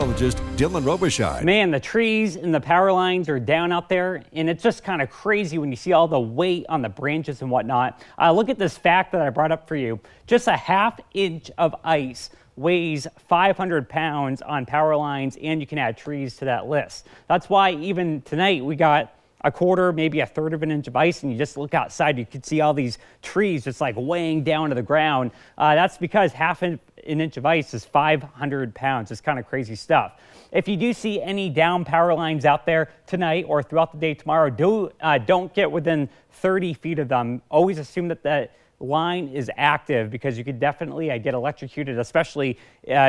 Dylan Robichaud. Man, the trees and the power lines are down out there, and it's just kind of crazy when you see all the weight on the branches and whatnot. Look at this fact that I brought up for you. Just a ½ inch of ice weighs 500 pounds on power lines, and you can add trees to that list. That's why even tonight we got a quarter, maybe a third of an inch of ice, and you just look outside, you can see all these trees just like weighing down to the ground. That's because an inch of ice is 500 pounds. It's kind of crazy stuff. If you do see any down power lines out there tonight or throughout the day tomorrow, don't get within 30 feet of them. Always assume that the line is active, because you could definitely get electrocuted, especially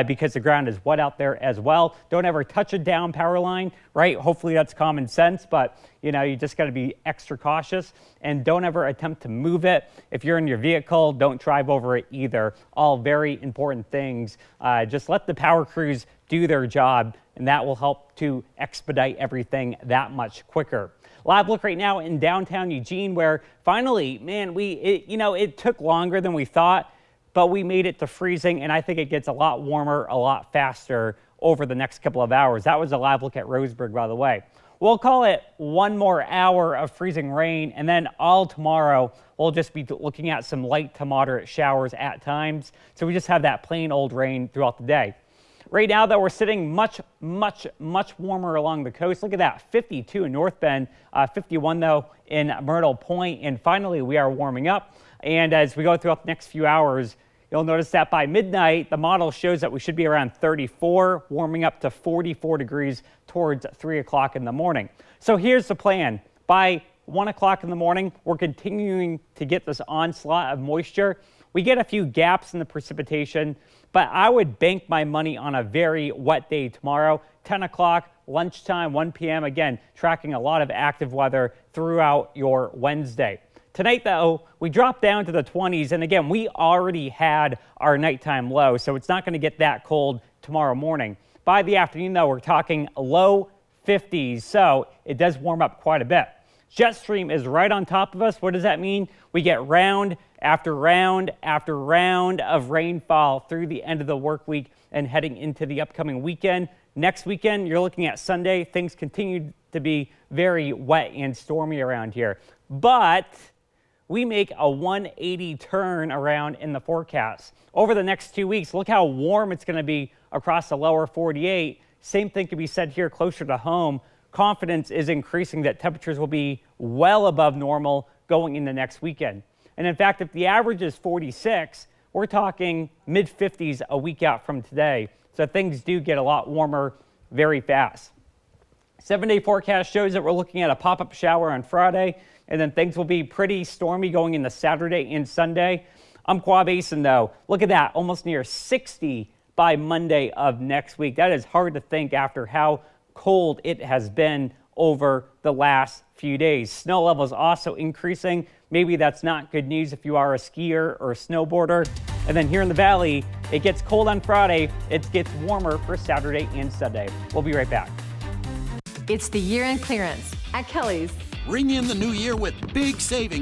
because the ground is wet out there as well. Don't ever touch a down power line, right? Hopefully that's common sense, but you just got to be extra cautious, and don't ever attempt to move it. If you're in your vehicle, don't drive over it either. All very important things. Just let the power crews do their job, and that will help to expedite everything that much quicker. Live look right now in downtown Eugene, where finally, man, it took longer than we thought, but we made it to freezing, and I think it gets a lot warmer, a lot faster over the next couple of hours. That was a live look at Roseburg, by the way. We'll call it one more hour of freezing rain, and then all tomorrow we'll just be looking at some light to moderate showers at times. So we just have that plain old rain throughout the day. Right now, though, we're sitting much warmer along the coast. Look at that, 52 in North Bend, 51, though, in Myrtle Point. And finally, we are warming up. And as we go throughout the next few hours, you'll notice that by midnight, the model shows that we should be around 34, warming up to 44 degrees towards 3 o'clock in the morning. So here's the plan. By 1 o'clock in the morning, we're continuing to get this onslaught of moisture. We get a few gaps in the precipitation, but I would bank my money on a very wet day tomorrow. 10 o'clock, lunchtime, 1 p.m. Again, tracking a lot of active weather throughout your Wednesday. Tonight, though, we drop down to the 20s, and again, we already had our nighttime low, so it's not going to get that cold tomorrow morning. By the afternoon, though, we're talking low 50s, so it does warm up quite a bit. Jet stream is right on top of us. What does that mean? We get round after round after round of rainfall through the end of the work week and heading into the upcoming weekend. Next weekend, you're looking at Sunday. Things continue to be very wet and stormy around here. But we make a 180 turn around in the forecast. Over the next 2 weeks, look how warm it's going to be across the lower 48. Same thing can be said here closer to home. Confidence is increasing that temperatures will be well above normal going into next weekend. And in fact, if the average is 46, we're talking mid-50s a week out from today. So things do get a lot warmer very fast. 7-day forecast shows that we're looking at a pop-up shower on Friday, and then things will be pretty stormy going into Saturday and Sunday. Umpqua Basin, though, look at that, almost near 60 by Monday of next week. That is hard to think after how cold it has been over the last few days. Snow levels also increasing. Maybe that's not good news if you are a skier or a snowboarder. And then here in the valley, it gets cold on Friday. It gets warmer for Saturday and Sunday. We'll be right back. It's the year-end clearance at Kelly's. Ring in the new year with big savings